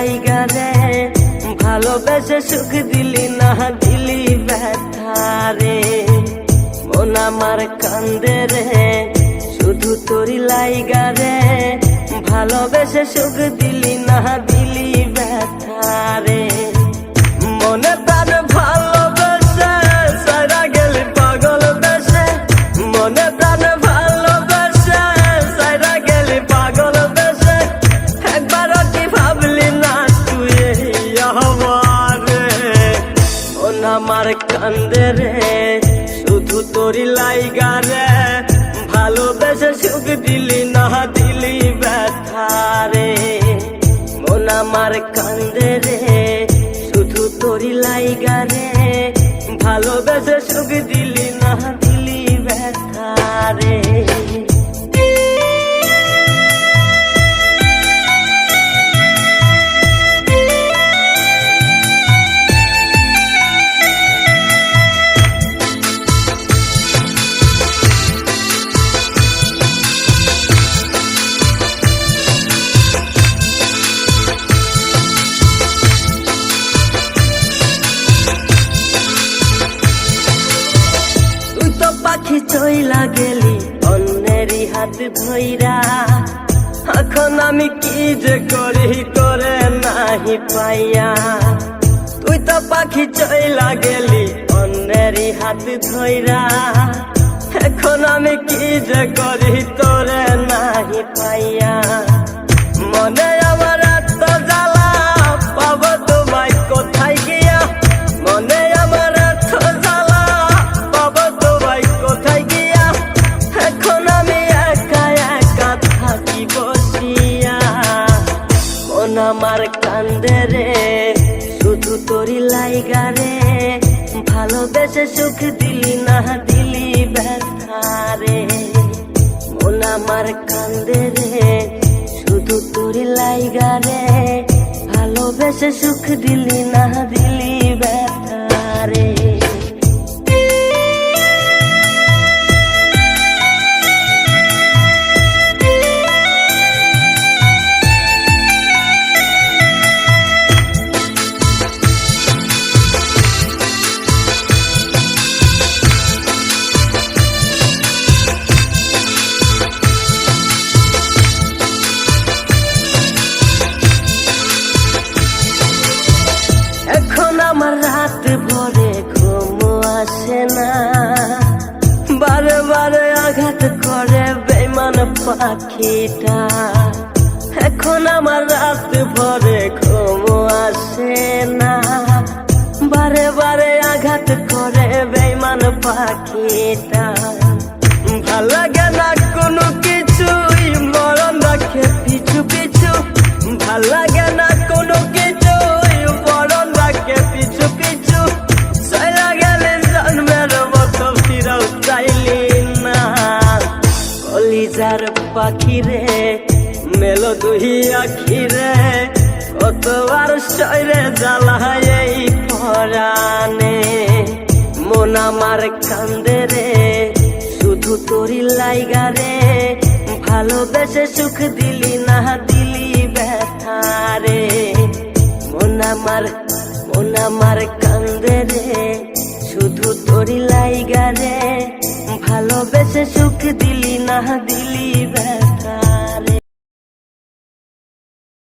লাইগা রে ভালোবেসে সুখ দিলি না দিলি ব্যথা রে মন আমার কান্দে রে শুধু তোরি লাইগা রে ভালোবেসে সুখ দিলি না দিলি ব্যথা রে মনে প্রাণ ভালোবেসে সারা গেলি পাগল বেশে মনে প্রাণ ভালোবেসে সারা গেলি পাগল বেশে একবারও কি ভাবলি না তুই আমারে মন আমার কান্দে রে শুধু তোরি লাইগা রে ভালোবেসে সুখ দিলি না দিলি ব্যথা রে মন আমার কান্দে রে শুধু তোরি লাইগা রে ভালোবেসে সুখ দিলি না দিলি ব্যথা রে পাখি চইলা গেলি অন্যেরই হাত ধইরা এখন আমি কি যে করি তোরে নাহি পাইয়া তুই তো পাখি চইলা গেলি অন্যেরই হাত ধইরা এখন আমি কি যে করি তোরে নাহি পাইয়া মনে আমার এত জ্বালা পাবো তোমায় কোথায় গিয়া মনে আমার এত জ্বালা পাবো তোমায় কোথায় গিয়া এখন আমি একা একা থাকি বসিয়া মন আমার কান্দে রে শুধু তোরি লাইগা রে ভালোবেসে সুখ দিলি না দিলি ব্যথা রে মন আমার কান্দে রে শুধু তোরি লাইগা রে ভালোবেসে সুখ দিলি না দিলি ব্যথা রে এখন আমার রাত ভরে ঘুম আসে না বারে বারে আঘাত করে বেঈমান পাখিটা এখন আমার রাত ভরে ঘুম আসে না বারে বারে আঘাত করে বেঈমান পাখিটা ভাল লাগে না কোনো কিছুই মরণ রাখে পিছু পিছু ভাল লাগে না কোনো কিছুই মরণ রাখে পিছু পিছু চলা গেলে জন্মের মতো ফিরেও চাইলি না কলিজার পাখি রে মেলো দুই আখি রে কতবার শরীরে জ্বালায় এই পরাণে মন আমার কান্দে রে শুধু তোরি লাইগা রে ভালোবেসে সুখ দিলি না দিলি ব্যথা রে মন আমার কান্দে রে শুধু তোরি লাইগা রে ভালোবেসে সুখ দিলি না দিলি ব্যথা